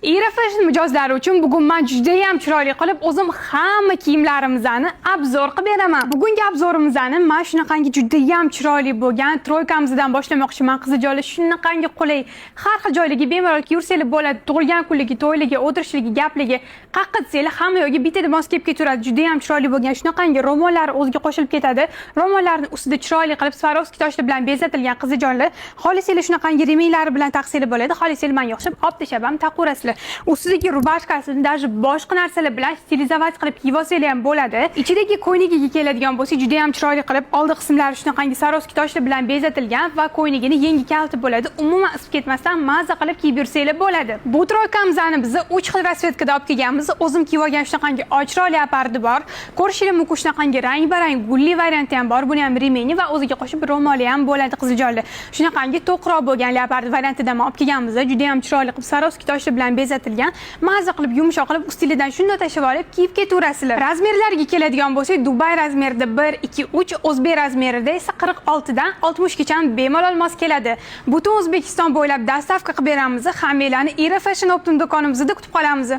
Era fashion mijozlari uchun bugun men juda ham chiroyli qilib o'zim hamma kiyimlarimizni obzor qilib beraman. Bugungi obzorimizni men shunaqangi juda ham chiroyli bo'lgan troykamizdan boshlamoqchiman. Qizijonlar shunaqangi qulay, har xil joylarga bemalol yursangiz bo'ladi. Tug'ilgan kunligi, to'yligi, o'tirishligi, gapligi, qaqqitsangiz hamma yo'lga bitta mos kelib ketaveradi. Juda ham chiroyli bo'lgan shunaqangi ro'mollar o'ziga qo'shilib ketadi. Ro'mollarning ustida chiroyli qilib Swarovski toshlar bilan bezatilgan qizijonlar. Xolisanglar shunaqangi remenglari bilan taqsanglar bo'ladi. Xolisanglar menga o'xshab olib tashlab ham taqurasizlar. Ustidagi rubashkasini даже boshqa narsalar bilan stilizovat qilib kiyib olsanglar ham bo'ladi. Ichidagi ko'ynigiga keladigan bo'lsa, juda ham chiroyli qilib oldi qismlari shunaqangi Swarovski toshlar bilan bezatilgan va ko'ynigini yengi kalti bo'ladi. Umuman isib ketmasdan maza qilib kiyib yursanglar bo'ladi. Bu troykamizani biz 3 xil rasvetkada olib kelganmiz. O'zim kiyib olgan shunaqangi chiroyli leopardi bor. Ko'rishingiz mumkin shunaqangi rang-barang gulli varianti ham bor. Buni ham remeni va o'ziga qo'shib romoli ham bo'ladi qizijonlar. Shunaqangi to'qroq bo'lgan leopardi variantidan olib kelganmiz. Juda ham chiroyli qilib Swarovski toshlar bilan bezatilgan, maza qilib yumshoq qilib ustidan shunday tashib olib kiyib ketaverasizlar. Razmerlarga keladigan bo'lsak, Dubai razmerida 1, 2, 3, o'zbek razmerida esa 46 dan 60 gacha bemalol mos keladi. Butun O'zbekiston bo'ylab dastavka qilib beramiz. Hammalarni Era Fashion Optim do'konimizda kutib qolamiz.